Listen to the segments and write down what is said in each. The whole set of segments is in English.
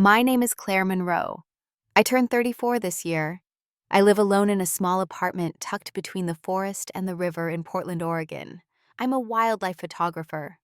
My name is Claire Monroe. I turned 34 this year. I live alone in a small apartment tucked between the forest and the river in Portland, Oregon. I'm a wildlife photographer.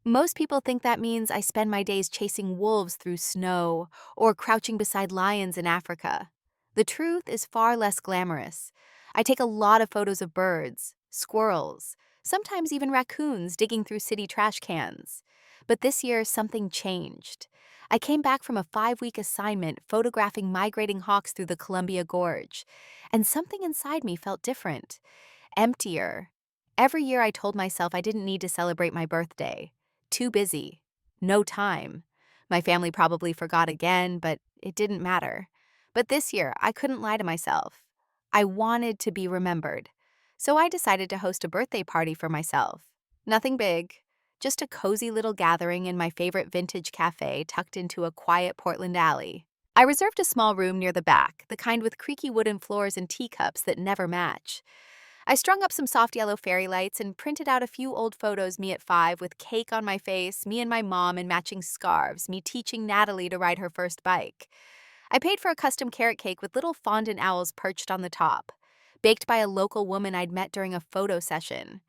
Most people think that means I spend my days chasing wolves through snow or crouching beside lions in Africa. The truth is far less glamorous. I take a lot of photos of birds, squirrels, sometimes even raccoons digging through city trash cans. But this year, something changed. I came back from a 5-week assignment photographing migrating hawks through the Columbia Gorge, and something inside me felt different, emptier. Every year I told myself I didn't need to celebrate my birthday. Too busy. No time. My family probably forgot again, but it didn't matter. But this year, I couldn't lie to myself. I wanted to be remembered. So I decided to host a birthday party for myself. Nothing big, just a cozy little gathering in my favorite vintage cafe tucked into a quiet Portland alley. I reserved a small room near the back, the kind with creaky wooden floors and teacups that never match. I strung up some soft yellow fairy lights and printed out a few old photos, me at 5 with cake on my face, me and my mom in matching scarves, me teaching Natalie to ride her first bike. I paid for a custom carrot cake with little fondant owls perched on the top, baked by a local woman I'd met during a photo session.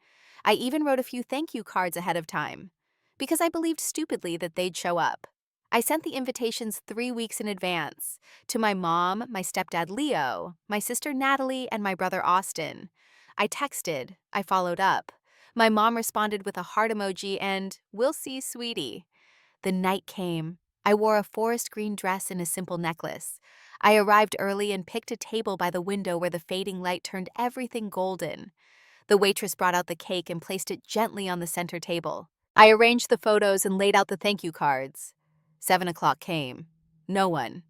I even wrote a few thank you cards ahead of time, because I believed stupidly that they'd show up. I sent the invitations 3 weeks in advance to my mom, my stepdad Leo, my sister Natalie, and my brother Austin. I texted, I followed up. My mom responded with a heart emoji and, "We'll see, sweetie." The night came. I wore a forest green dress and a simple necklace. I arrived early and picked a table by the window where the fading light turned everything golden. The waitress brought out the cake and placed it gently on the center table. I arranged the photos and laid out the thank you cards. 7 o'clock came. No one.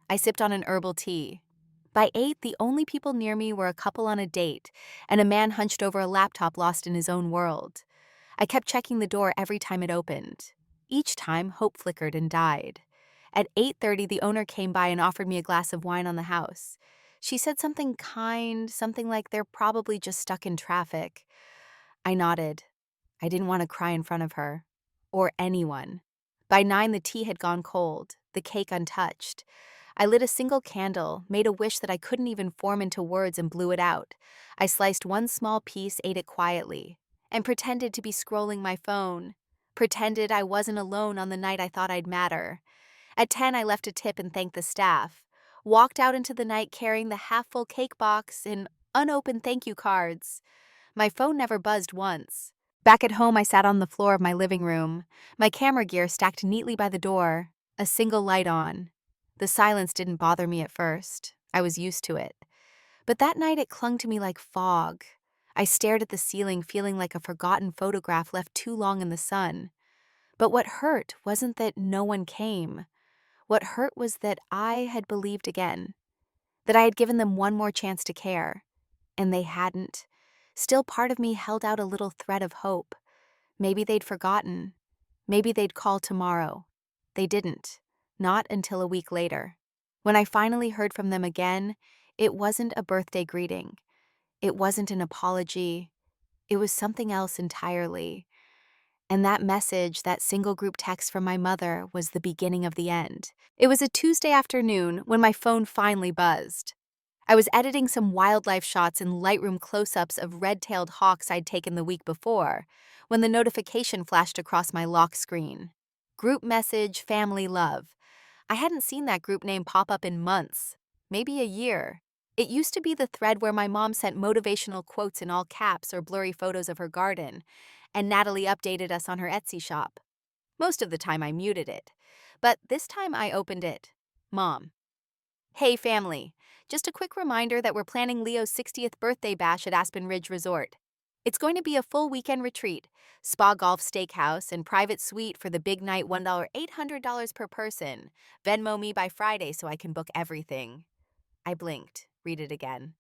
I sipped on an herbal tea. By 8, the only people near me were a couple on a date and a man hunched over a laptop lost in his own world. I kept checking the door every time it opened. Each time, hope flickered and died. At 8:30, the owner came by and offered me a glass of wine on the house. She said something kind, something like they're probably just stuck in traffic. I nodded. I didn't want to cry in front of her. Or anyone. By 9, the tea had gone cold, the cake untouched. I lit a single candle, made a wish that I couldn't even form into words, and blew it out. I sliced one small piece, ate it quietly, and pretended to be scrolling my phone. Pretended I wasn't alone on the night I thought I'd matter. At 10, I left a tip and thanked the staff. Walked out into the night carrying the half-full cake box and unopened thank you cards. My phone never buzzed once. Back at home, I sat on the floor of my living room, my camera gear stacked neatly by the door, a single light on. The silence didn't bother me at first. I was used to it. But that night it clung to me like fog. I stared at the ceiling, feeling like a forgotten photograph left too long in the sun. But what hurt wasn't that no one came. What hurt was that I had believed again, that I had given them one more chance to care, and they hadn't. Still, part of me held out a little thread of hope. Maybe they'd forgotten. Maybe they'd call tomorrow. They didn't. Not until a week later. When I finally heard from them again, it wasn't a birthday greeting. It wasn't an apology. It was something else entirely. And that message, that single group text from my mother, was the beginning of the end. It was a Tuesday afternoon when my phone finally buzzed. I was editing some wildlife shots in Lightroom close-ups of red-tailed hawks I'd taken the week before, when the notification flashed across my lock screen. Group message, family love. I hadn't seen that group name pop up in months, maybe a year. It used to be the thread where my mom sent motivational quotes in all caps or blurry photos of her garden, and Natalie updated us on her Etsy shop. Most of the time I muted it, but this time I opened it. Mom. Hey family, just a quick reminder that we're planning Leo's 60th birthday bash at Aspen Ridge Resort. It's going to be a full weekend retreat, spa golf steakhouse, and private suite for the big night $1 $800 per person. Venmo me by Friday so I can book everything. I blinked. Read it again.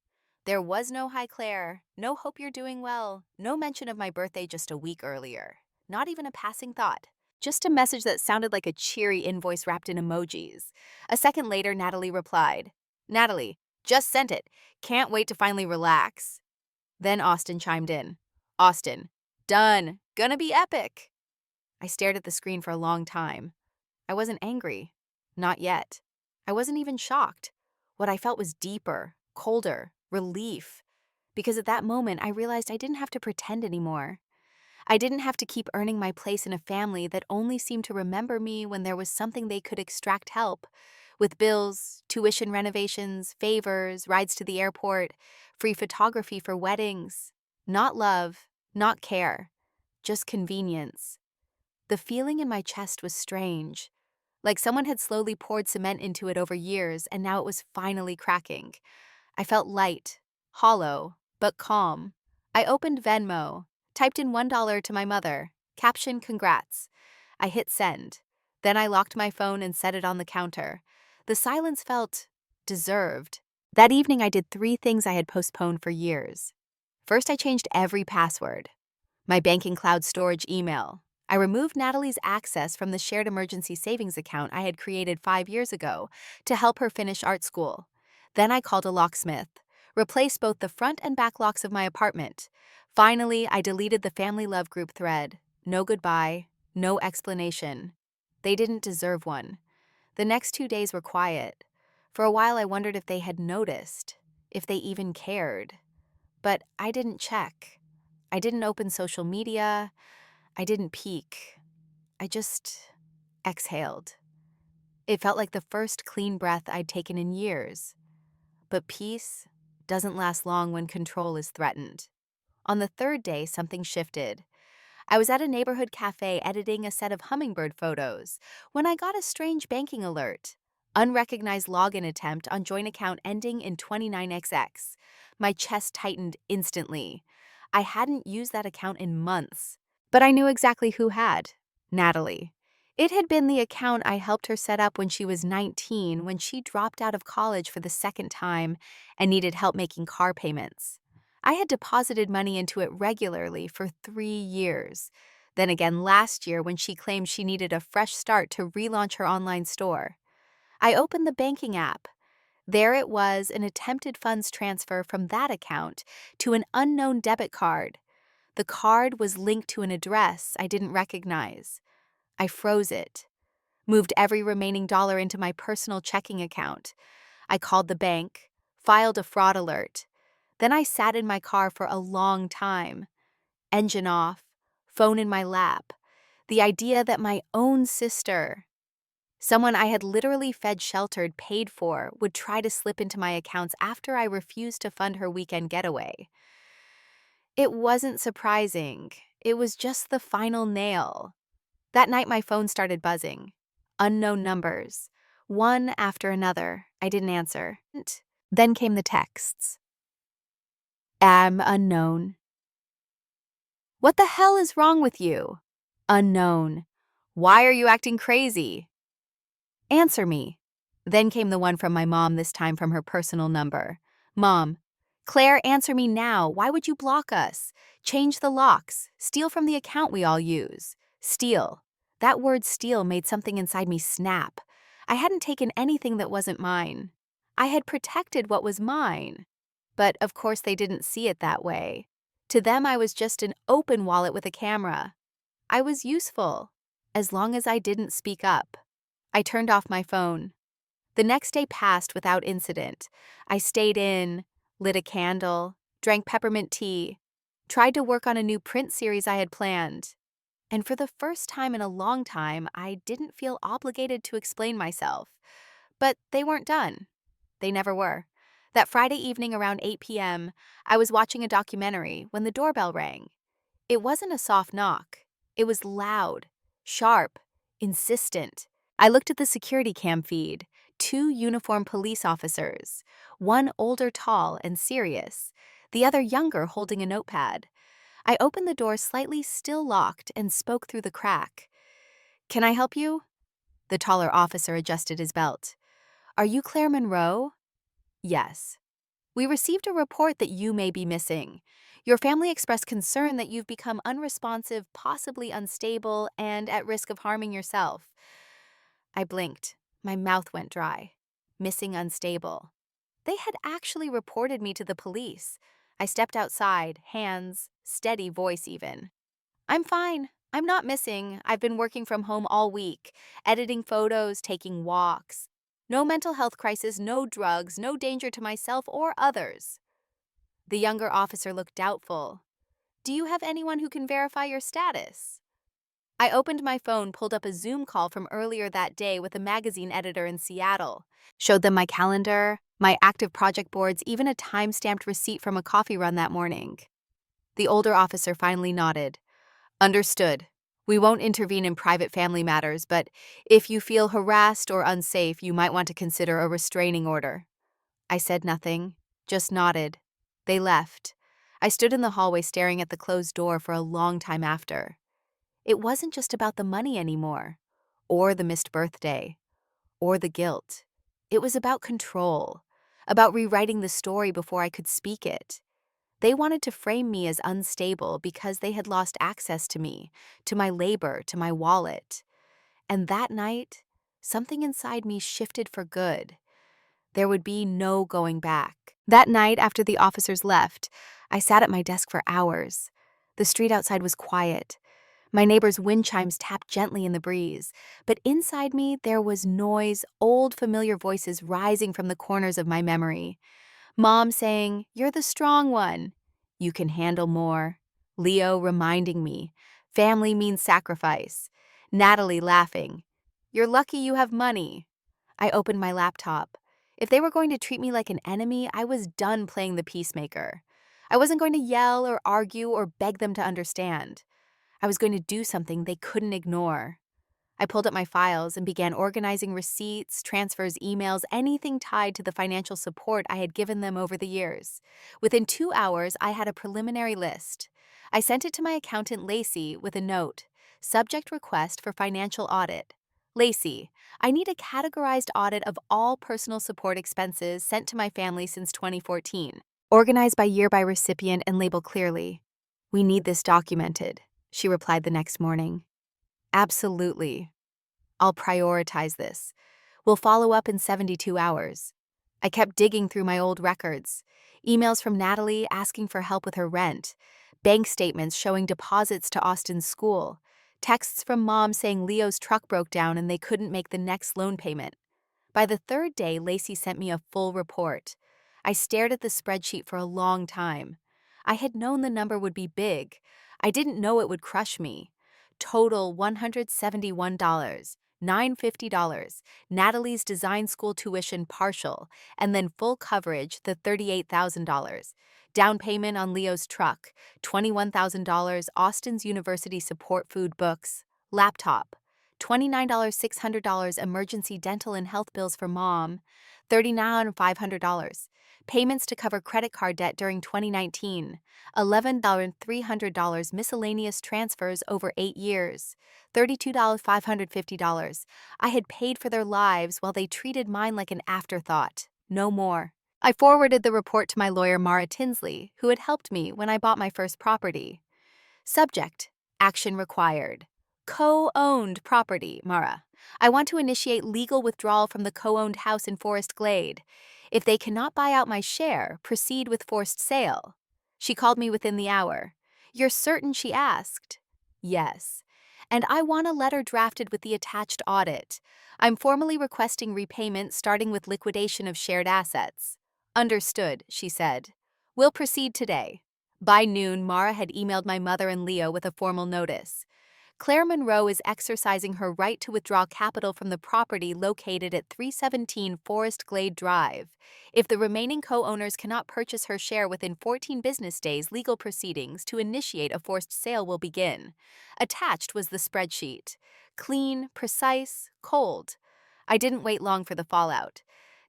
There was no "Hi Claire," no "Hope you're doing well," no mention of my birthday just a week earlier. Not even a passing thought. Just a message that sounded like a cheery invoice wrapped in emojis. A second later, Natalie replied, "Natalie, just sent it. Can't wait to finally relax." Then Austin chimed in. "Austin, done. Gonna be epic." I stared at the screen for a long time. I wasn't angry. Not yet. I wasn't even shocked. What I felt was deeper, colder, relief. Because at that moment, I realized I didn't have to pretend anymore. I didn't have to keep earning my place in a family that only seemed to remember me when there was something they could extract help. With bills, tuition renovations, favors, rides to the airport, free photography for weddings. Not love, not care, just convenience. The feeling in my chest was strange, like someone had slowly poured cement into it over years and now it was finally cracking. I felt light, hollow, but calm. I opened Venmo, typed in $1 to my mother, caption congrats. I hit send. Then I locked my phone and set it on the counter. The silence felt deserved. That evening I did 3 things I had postponed for years. First, I changed every password. My banking cloud storage email. I removed Natalie's access from the shared emergency savings account I had created 5 years ago to help her finish art school. Then I called a locksmith, replaced both the front and back locks of my apartment. Finally, I deleted the family love group thread. No goodbye, no explanation. They didn't deserve one. The next 2 days were quiet. For a while, I wondered if they had noticed, if they even cared. But I didn't check. I didn't open social media. I didn't peek. I just exhaled. It felt like the first clean breath I'd taken in years. But peace doesn't last long when control is threatened. On the third day, something shifted. I was at a neighborhood cafe editing a set of hummingbird photos when I got a strange banking alert. Unrecognized login attempt on joint account ending in 29XX. My chest tightened instantly. I hadn't used that account in months, but I knew exactly who had. Natalie. It had been the account I helped her set up when she was 19, when she dropped out of college for the second time and needed help making car payments. I had deposited money into it regularly for 3 years. Then again last year when she claimed she needed a fresh start to relaunch her online store. I opened the banking app. There it was, an attempted funds transfer from that account to an unknown debit card. The card was linked to an address I didn't recognize. I froze it, moved every remaining dollar into my personal checking account. I called the bank, filed a fraud alert. Then I sat in my car for a long time, engine off, phone in my lap. The idea that my own sister, someone I had literally fed, sheltered, paid for, would try to slip into my accounts after I refused to fund her weekend getaway. It wasn't surprising. It was just the final nail. That night my phone started buzzing. Unknown numbers. One after another. I didn't answer. Then came the texts. Am unknown. What the hell is wrong with you? Unknown. Why are you acting crazy? Answer me. Then came the one from my mom, this time from her personal number. Mom, Claire, answer me now. Why would you block us? Change the locks. Steal from the account we all use. Steal. That word steal made something inside me snap. I hadn't taken anything that wasn't mine. I had protected what was mine. But of course they didn't see it that way. To them I was just an open wallet with a camera. I was useful, as long as I didn't speak up. I turned off my phone. The next day passed without incident. I stayed in, lit a candle, drank peppermint tea, tried to work on a new print series I had planned. And for the first time in a long time, I didn't feel obligated to explain myself. But they weren't done. They never were. That Friday evening around 8 p.m., I was watching a documentary when the doorbell rang. It wasn't a soft knock. It was loud, sharp, insistent. I looked at the security cam feed. 2 uniformed police officers, one older, tall, and serious, the other younger, holding a notepad. I opened the door slightly, still locked, and spoke through the crack. Can I help you? The taller officer adjusted his belt. Are you Claire Monroe? Yes. We received a report that you may be missing. Your family expressed concern that you've become unresponsive, possibly unstable, and at risk of harming yourself. I blinked. My mouth went dry. Missing, unstable. They had actually reported me to the police. I stepped outside, hands, steady voice even. I'm fine. I'm not missing. I've been working from home all week, editing photos, taking walks. No mental health crisis, no drugs, no danger to myself or others. The younger officer looked doubtful. Do you have anyone who can verify your status? I opened my phone, pulled up a Zoom call from earlier that day with a magazine editor in Seattle, showed them my calendar, my active project boards, even a time-stamped receipt from a coffee run that morning. The older officer finally nodded. Understood. We won't intervene in private family matters, but if you feel harassed or unsafe, you might want to consider a restraining order. I said nothing, just nodded. They left. I stood in the hallway staring at the closed door for a long time after. It wasn't just about the money anymore, or the missed birthday, or the guilt. It was about control, about rewriting the story before I could speak it. They wanted to frame me as unstable because they had lost access to me, to my labor, to my wallet. And that night, something inside me shifted for good. There would be no going back. That night, after the officers left, I sat at my desk for hours. The street outside was quiet. My neighbor's wind chimes tapped gently in the breeze, but inside me there was noise, old familiar voices rising from the corners of my memory. Mom saying, "You're the strong one. You can handle more." Leo reminding me, "Family means sacrifice." Natalie laughing, "You're lucky you have money." I opened my laptop. If they were going to treat me like an enemy, I was done playing the peacemaker. I wasn't going to yell or argue or beg them to understand. I was going to do something they couldn't ignore. I pulled up my files and began organizing receipts, transfers, emails, anything tied to the financial support I had given them over the years. Within 2 hours, I had a preliminary list. I sent it to my accountant, Lacey, with a note. Subject request for financial audit. Lacey, I need a categorized audit of all personal support expenses sent to my family since 2014. Organized by year by recipient and label clearly. We need this documented, she replied the next morning. Absolutely. I'll prioritize this. We'll follow up in 72 hours. I kept digging through my old records. Emails from Natalie asking for help with her rent. Bank statements showing deposits to Austin's school. Texts from Mom saying Leo's truck broke down and they couldn't make the next loan payment. By the third day, Lacey sent me a full report. I stared at the spreadsheet for a long time. I had known the number would be big. I didn't know it would crush me. Total $171, $950, Natalie's design school tuition partial, and then full coverage, the $38,000. Down payment on Leo's truck, $21,000, Austin's university support food books, laptop, $29, $600 emergency dental and health bills for Mom, $39,500. Payments to cover credit card debt during 2019, $11,300 miscellaneous transfers over 8 years, $32,550. I had paid for their lives while they treated mine like an afterthought. No more. I forwarded the report to my lawyer, Mara Tinsley, who had helped me when I bought my first property. Subject: action required. Co-owned property, Mara. I want to initiate legal withdrawal from the co-owned house in Forest Glade. If they cannot buy out my share, proceed with forced sale. She called me within the hour. You're certain, she asked. Yes. And I want a letter drafted with the attached audit. I'm formally requesting repayment starting with liquidation of shared assets. Understood, she said. We'll proceed today. By noon, Mara had emailed my mother and Leo with a formal notice. Claire Monroe is exercising her right to withdraw capital from the property located at 317 Forest Glade Drive. If the remaining co-owners cannot purchase her share within 14 business days, legal proceedings to initiate a forced sale will begin. Attached was the spreadsheet. Clean, precise, cold. I didn't wait long for the fallout.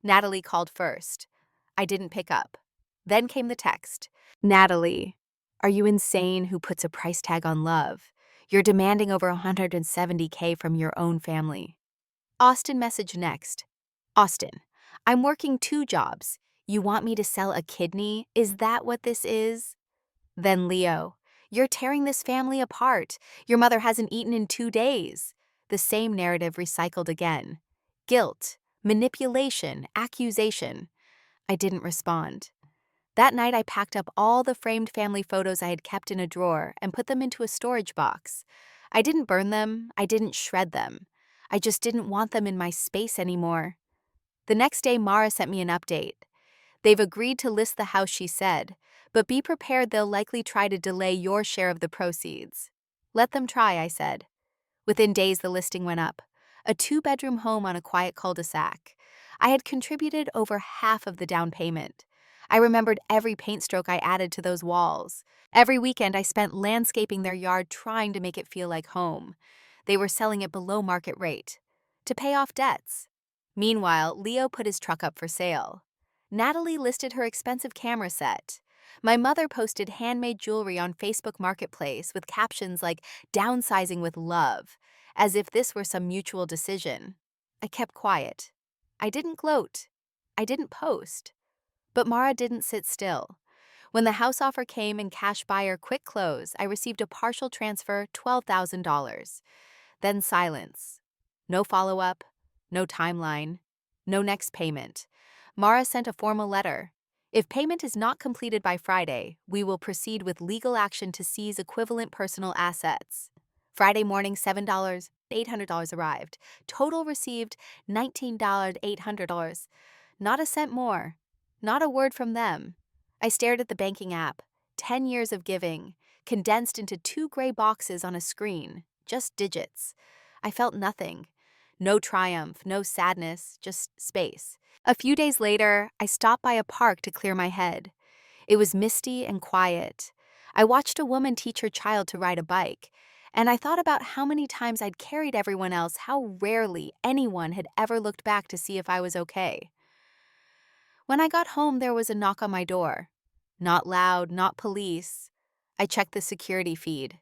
Natalie called first. I didn't pick up. Then came the text. Natalie, are you insane who puts a price tag on love? You're demanding over $170K from your own family. Austin messaged next. Austin, I'm working 2 jobs. You want me to sell a kidney? Is that what this is? Then Leo, you're tearing this family apart. Your mother hasn't eaten in 2 days. The same narrative recycled again. Guilt, manipulation, accusation. I didn't respond. That night, I packed up all the framed family photos I had kept in a drawer and put them into a storage box. I didn't burn them, I didn't shred them. I just didn't want them in my space anymore. The next day, Mara sent me an update. They've agreed to list the house, she said, but be prepared they'll likely try to delay your share of the proceeds. Let them try, I said. Within days, the listing went up. A 2-bedroom home on a quiet cul-de-sac. I had contributed over half of the down payment. I remembered every paint stroke I added to those walls. Every weekend, I spent landscaping their yard trying to make it feel like home. They were selling it below market rate to pay off debts. Meanwhile, Leo put his truck up for sale. Natalie listed her expensive camera set. My mother posted handmade jewelry on Facebook Marketplace with captions like downsizing with love, as if this were some mutual decision. I kept quiet. I didn't gloat. I didn't post. But Mara didn't sit still. When the house offer came and cash buyer quick close, I received a partial transfer, $12,000. Then silence. No follow-up, no timeline, no next payment. Mara sent a formal letter. If payment is not completed by Friday, we will proceed with legal action to seize equivalent personal assets. Friday morning, $7,800 arrived. Total received $19,800. Not a cent more. Not a word from them. I stared at the banking app. 10 years of giving, condensed into 2 gray boxes on a screen. Just digits. I felt nothing. No triumph, no sadness, just space. A few days later, I stopped by a park to clear my head. It was misty and quiet. I watched a woman teach her child to ride a bike, and I thought about how many times I'd carried everyone else, how rarely anyone had ever looked back to see if I was okay. When I got home, there was a knock on my door. Not loud, not police. I checked the security feed.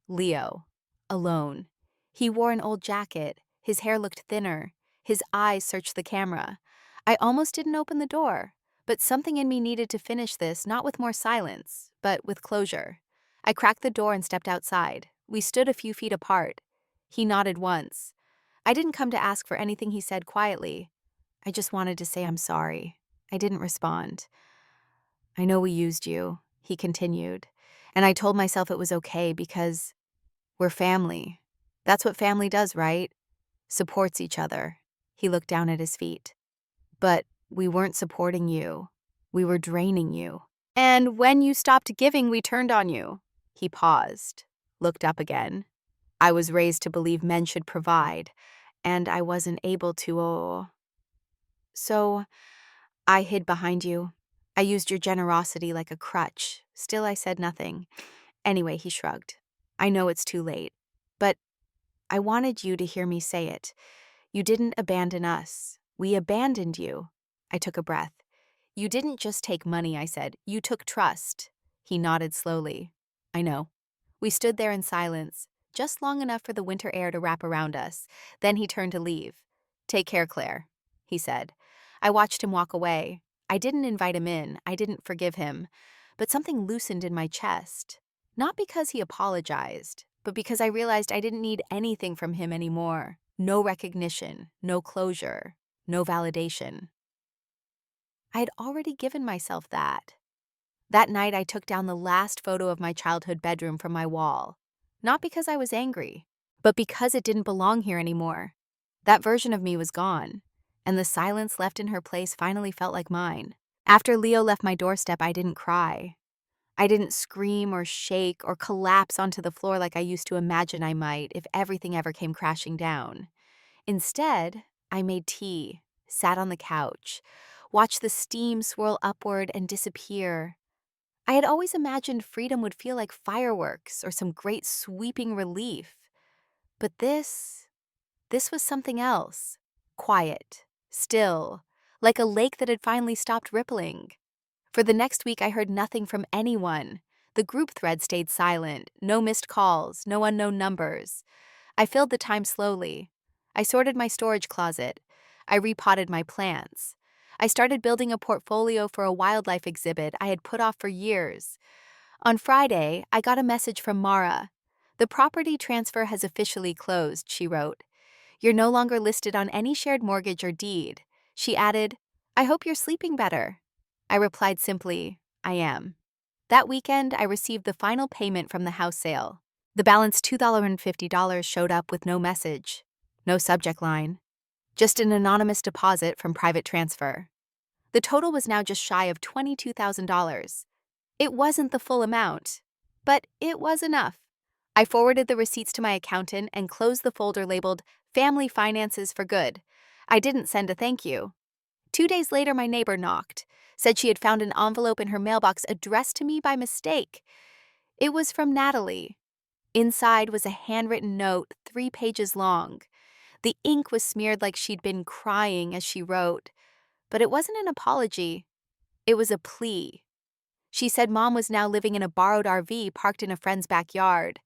Leo. Alone. He wore an old jacket. His hair looked thinner. His eyes searched the camera. I almost didn't open the door, but something in me needed to finish this, not with more silence, but with closure. I cracked the door and stepped outside. We stood a few feet apart. He nodded once. I didn't come to ask for anything, he said quietly. I just wanted to say I'm sorry. I didn't respond. I know we used you, he continued, and I told myself it was okay because we're family. That's what family does, right? Supports each other. He looked down at his feet. But we weren't supporting you. We were draining you. And when you stopped giving, we turned on you. He paused, looked up again. I was raised to believe men should provide, and I wasn't able to. So I hid behind you. I used your generosity like a crutch. Still, I said nothing. Anyway, he shrugged. I know it's too late, but I wanted you to hear me say it. You didn't abandon us. We abandoned you. I took a breath. You didn't just take money, I said. You took trust. He nodded slowly. I know. We stood there in silence, just long enough for the winter air to wrap around us. Then he turned to leave. Take care, Claire, he said. I watched him walk away. I didn't invite him in. I didn't forgive him. But something loosened in my chest. Not because he apologized, but because I realized I didn't need anything from him anymore. No recognition, no closure, no validation. I had already given myself that. That night, I took down the last photo of my childhood bedroom from my wall. Not because I was angry, but because it didn't belong here anymore. That version of me was gone, and the silence left in her place finally felt like mine. After Leo left my doorstep, I didn't cry. I didn't scream or shake or collapse onto the floor like I used to imagine I might if everything ever came crashing down. Instead, I made tea, sat on the couch, watched the steam swirl upward and disappear. I had always imagined freedom would feel like fireworks or some great sweeping relief. But this was something else. Quiet, still, like a lake that had finally stopped rippling. For the next week, I heard nothing from anyone. The group thread stayed silent, no missed calls, no unknown numbers. I filled the time slowly. I sorted my storage closet. I repotted my plants. I started building a portfolio for a wildlife exhibit I had put off for years. On Friday, I got a message from Mara. The property transfer has officially closed, she wrote. You're no longer listed on any shared mortgage or deed. She added, I hope you're sleeping better. I replied simply, I am. That weekend, I received the final payment from the house sale. The balance $250 showed up with no message, no subject line, just an anonymous deposit from private transfer. The total was now just shy of $22,000. It wasn't the full amount, but it was enough. I forwarded the receipts to my accountant and closed the folder labeled Family Finances for Good. I didn't send a thank you. 2 days later, my neighbor knocked, said she had found an envelope in her mailbox addressed to me by mistake. It was from Natalie. Inside was a handwritten note 3 pages long. The ink was smeared like she'd been crying as she wrote, but it wasn't an apology. It was a plea. She said Mom was now living in a borrowed RV parked in a friend's backyard,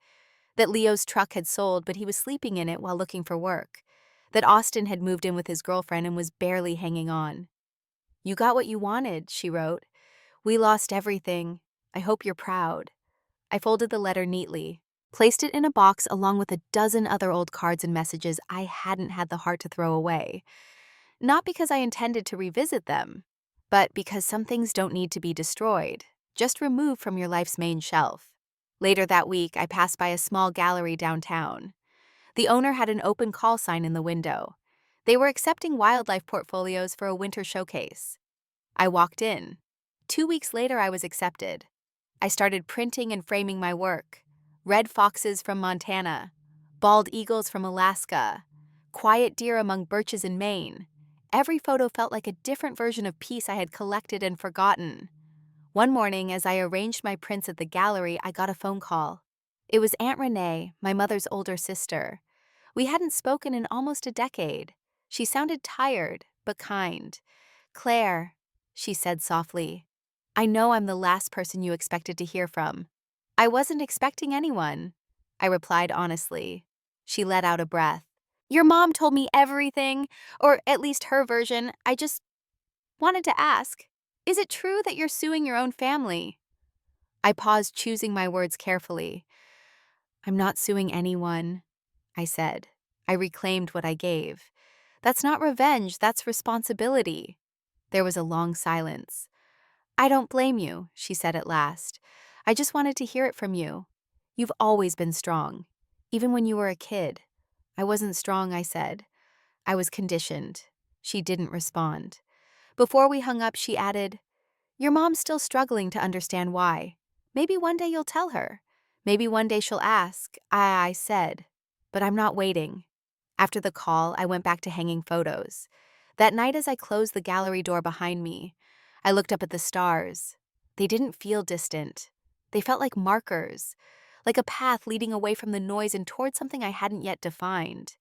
that Leo's truck had sold but he was sleeping in it while looking for work, that Austin had moved in with his girlfriend and was barely hanging on. "You got what you wanted," she wrote. "We lost everything. I hope you're proud." I folded the letter neatly, placed it in a box along with a dozen other old cards and messages I hadn't had the heart to throw away. Not because I intended to revisit them, but because some things don't need to be destroyed, just removed from your life's main shelf. Later that week, I passed by a small gallery downtown. The owner had an open call sign in the window. They were accepting wildlife portfolios for a winter showcase. I walked in. 2 weeks later, I was accepted. I started printing and framing my work. Red foxes from Montana, bald eagles from Alaska, quiet deer among birches in Maine. Every photo felt like a different version of peace I had collected and forgotten. One morning, as I arranged my prints at the gallery, I got a phone call. It was Aunt Renee, my mother's older sister. We hadn't spoken in almost a decade. She sounded tired, but kind. "Claire," she said softly, "I know I'm the last person you expected to hear from." "I wasn't expecting anyone," I replied honestly. She let out a breath. "Your mom told me everything, or at least her version. I just wanted to ask, is it true that you're suing your own family?" I paused, choosing my words carefully. "I'm not suing anyone," I said. I reclaimed what I gave. "That's not revenge, that's responsibility." There was a long silence. "I don't blame you," she said at last. "I just wanted to hear it from you. You've always been strong, even when you were a kid." "I wasn't strong," I said. "I was conditioned." She didn't respond. Before we hung up, she added, "Your mom's still struggling to understand why. Maybe one day you'll tell her. Maybe one day she'll ask." I said, "But I'm not waiting." After the call, I went back to hanging photos. That night, as I closed the gallery door behind me, I looked up at the stars. They didn't feel distant. They felt like markers, like a path leading away from the noise and toward something I hadn't yet defined.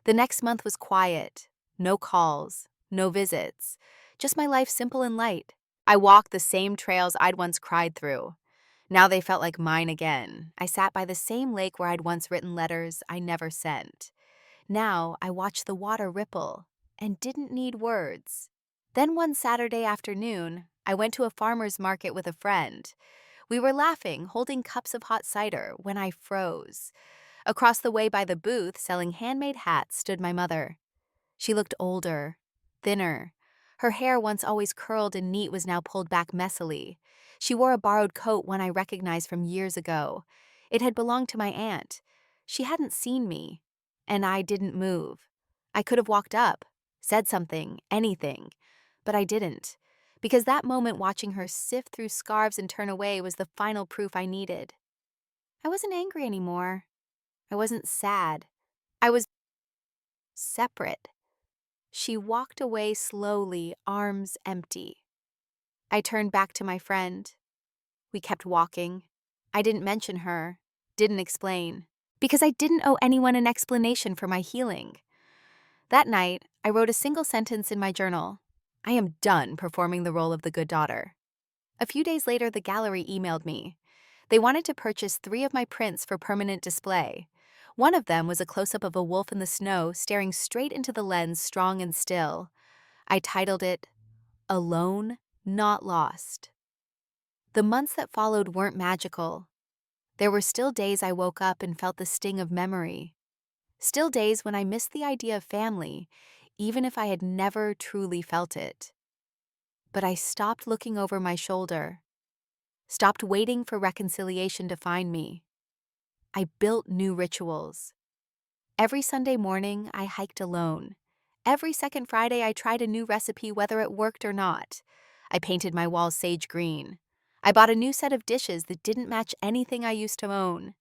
The next month was quiet. No calls, no visits, just my life simple and light. I walked the same trails I'd once cried through. Now they felt like mine again. I sat by the same lake where I'd once written letters I never sent. Now I watched the water ripple and didn't need words. Then one Saturday afternoon, I went to a farmer's market with a friend. We were laughing, holding cups of hot cider, when I froze. Across the way by the booth selling handmade hats stood my mother. She looked older, thinner. Her hair, once always curled and neat, was now pulled back messily. She wore a borrowed coat, one I recognized from years ago. It had belonged to my aunt. She hadn't seen me, and I didn't move. I could have walked up, said something, anything, but I didn't, because that moment watching her sift through scarves and turn away was the final proof I needed. I wasn't angry anymore. I wasn't sad. I was separate. She walked away slowly, arms empty. I turned back to my friend. We kept walking. I didn't mention her, didn't explain, because I didn't owe anyone an explanation for my healing. That night, I wrote a single sentence in my journal. "I am done performing the role of the good daughter." A few days later, the gallery emailed me. They wanted to purchase 3 of my prints for permanent display. One of them was a close-up of a wolf in the snow staring straight into the lens, strong and still. I titled it, "Alone, Not Lost." The months that followed weren't magical. There were still days I woke up and felt the sting of memory. Still days when I missed the idea of family, even if I had never truly felt it. But I stopped looking over my shoulder, stopped waiting for reconciliation to find me. I built new rituals. Every Sunday morning, I hiked alone. Every second Friday, I tried a new recipe whether it worked or not. I painted my walls sage green. I bought a new set of dishes that didn't match anything I used to own.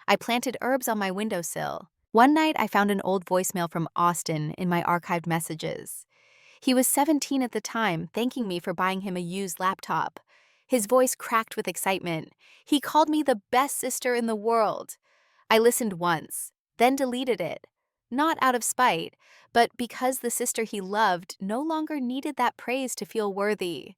I planted herbs on my windowsill. One night, I found an old voicemail from Austin in my archived messages. He was 17 at the time, thanking me for buying him a used laptop. His voice cracked with excitement. He called me the best sister in the world. I listened once, then deleted it. Not out of spite, but because the sister he loved no longer needed that praise to feel worthy.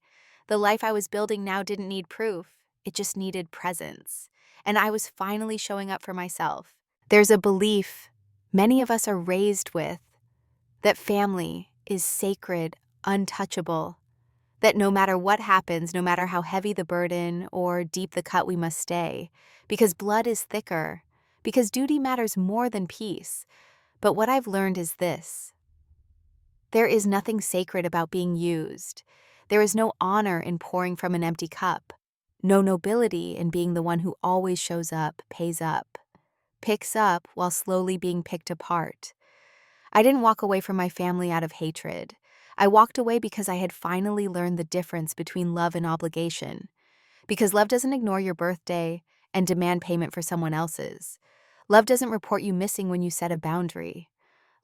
The life I was building now didn't need proof, it just needed presence. And I was finally showing up for myself. There's a belief many of us are raised with that family is sacred, untouchable, that no matter what happens, no matter how heavy the burden or deep the cut, we must stay, because blood is thicker, because duty matters more than peace. But what I've learned is this: there is nothing sacred about being used. There is no honor in pouring from an empty cup, no nobility in being the one who always shows up, pays up, picks up while slowly being picked apart. I didn't walk away from my family out of hatred. I walked away because I had finally learned the difference between love and obligation. Because love doesn't ignore your birthday and demand payment for someone else's. Love doesn't report you missing when you set a boundary.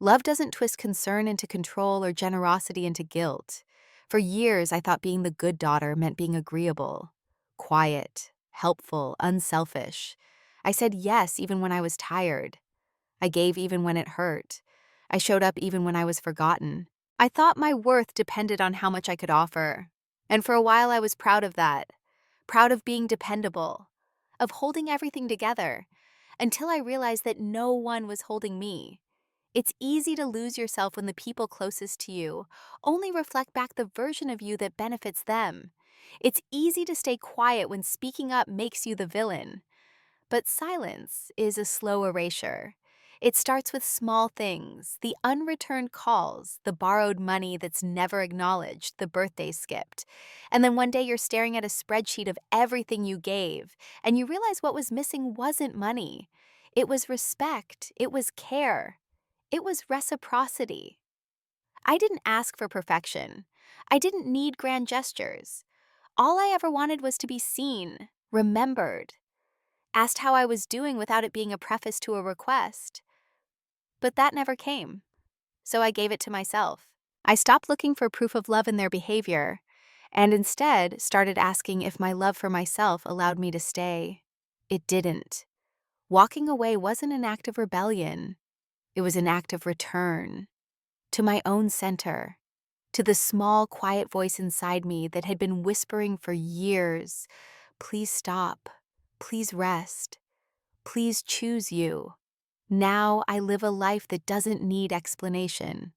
Love doesn't twist concern into control or generosity into guilt. For years, I thought being the good daughter meant being agreeable, quiet, helpful, unselfish. I said yes even when I was tired. I gave even when it hurt. I showed up even when I was forgotten. I thought my worth depended on how much I could offer. And for a while I was proud of that. Proud of being dependable. Of holding everything together. Until I realized that no one was holding me. It's easy to lose yourself when the people closest to you only reflect back the version of you that benefits them. It's easy to stay quiet when speaking up makes you the villain. But silence is a slow erasure. It starts with small things, the unreturned calls, the borrowed money that's never acknowledged, the birthday skipped. And then one day you're staring at a spreadsheet of everything you gave, and you realize what was missing wasn't money. It was respect, it was care, it was reciprocity. I didn't ask for perfection. I didn't need grand gestures. All I ever wanted was to be seen, remembered, asked how I was doing without it being a preface to a request. But that never came, so I gave it to myself. I stopped looking for proof of love in their behavior, and instead started asking if my love for myself allowed me to stay. It didn't. Walking away wasn't an act of rebellion. It was an act of return. To my own center. To the small, quiet voice inside me that had been whispering for years, "Please stop. Please rest. Please choose you." Now I live a life that doesn't need explanation.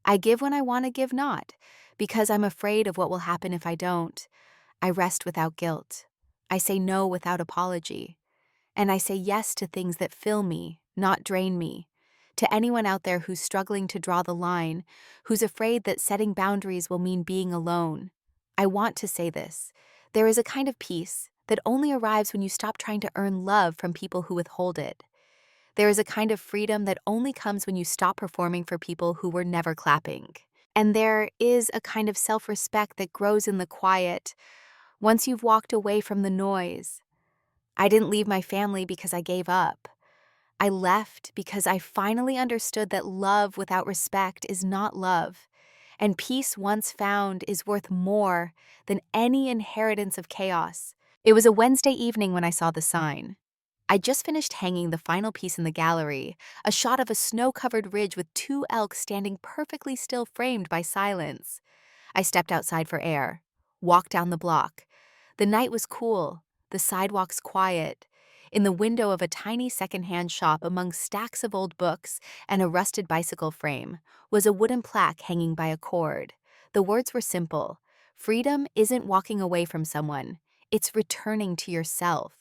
I give when I want to give not, because I'm afraid of what will happen if I don't. I rest without guilt. I say no without apology. And I say yes to things that fill me, not drain me. To anyone out there who's struggling to draw the line, who's afraid that setting boundaries will mean being alone, I want to say this: there is a kind of peace that only arrives when you stop trying to earn love from people who withhold it. There is a kind of freedom that only comes when you stop performing for people who were never clapping. And there is a kind of self-respect that grows in the quiet, once you've walked away from the noise. I didn't leave my family because I gave up. I left because I finally understood that love without respect is not love, and peace once found is worth more than any inheritance of chaos. It was a Wednesday evening when I saw the sign. I just finished hanging the final piece in the gallery, a shot of a snow-covered ridge with two elk standing perfectly still, framed by silence. I stepped outside for air, walked down the block. The night was cool, the sidewalks quiet. In the window of a tiny secondhand shop among stacks of old books and a rusted bicycle frame was a wooden plaque hanging by a cord. The words were simple: "Freedom isn't walking away from someone, it's returning to yourself."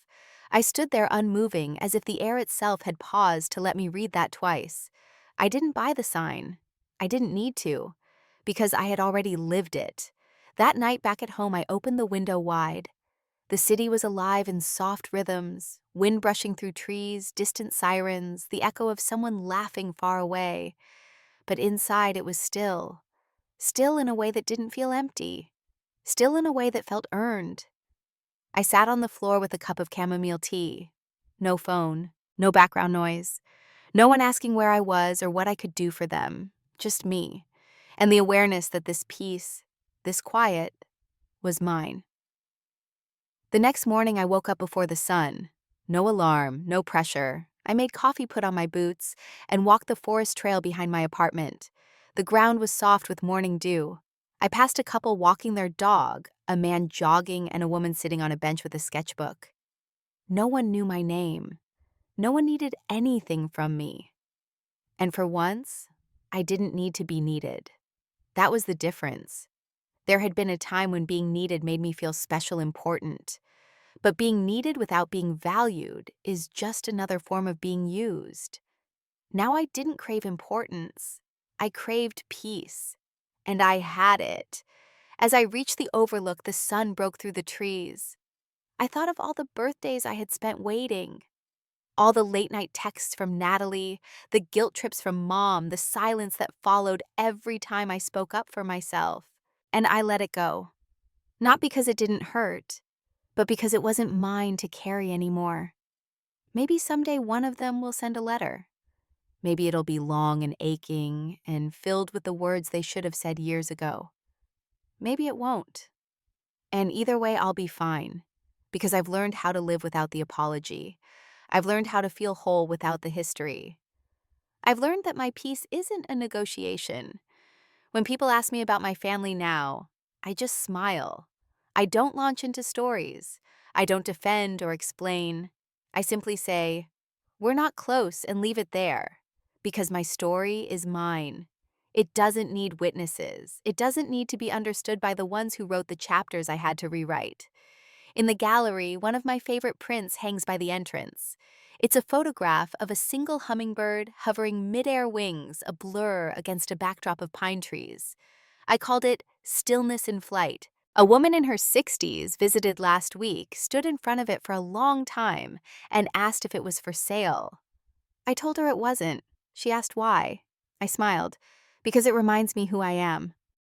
I stood there unmoving, as if the air itself had paused to let me read that twice. I didn't buy the sign. I didn't need to, because I had already lived it. That night back at home, I opened the window wide. The city was alive in soft rhythms, wind brushing through trees, distant sirens, the echo of someone laughing far away. But inside it was still, still in a way that didn't feel empty, still in a way that felt earned. I sat on the floor with a cup of chamomile tea. No phone, no background noise, no one asking where I was or what I could do for them, just me, and the awareness that this peace, this quiet, was mine. The next morning, I woke up before the sun. No alarm, no pressure. I made coffee, put on my boots, and walked the forest trail behind my apartment. The ground was soft with morning dew. I passed a couple walking their dog, a man jogging, and a woman sitting on a bench with a sketchbook. No one knew my name. No one needed anything from me. And for once, I didn't need to be needed. That was the difference. There had been a time when being needed made me feel special, important. But being needed without being valued is just another form of being used. Now I didn't crave importance. I craved peace. And I had it. As I reached the overlook, the sun broke through the trees. I thought of all the birthdays I had spent waiting. All the late-night texts from Natalie, the guilt trips from Mom, the silence that followed every time I spoke up for myself. And I let it go. Not because it didn't hurt, but because it wasn't mine to carry anymore. Maybe someday one of them will send a letter. Maybe it'll be long and aching and filled with the words they should have said years ago. Maybe it won't. And either way, I'll be fine, because I've learned how to live without the apology. I've learned how to feel whole without the history. I've learned that my peace isn't a negotiation. When people ask me about my family now, I just smile. I don't launch into stories. I don't defend or explain. I simply say, we're not close, and leave it there. Because my story is mine. It doesn't need witnesses. It doesn't need to be understood by the ones who wrote the chapters I had to rewrite. In the gallery, one of my favorite prints hangs by the entrance. It's a photograph of a single hummingbird hovering mid-air wings, a blur against a backdrop of pine trees. I called it Stillness in Flight. A woman in her 60s visited last week, stood in front of it for a long time, and asked if it was for sale. I told her it wasn't. She asked why. I smiled, because it reminds me who I am.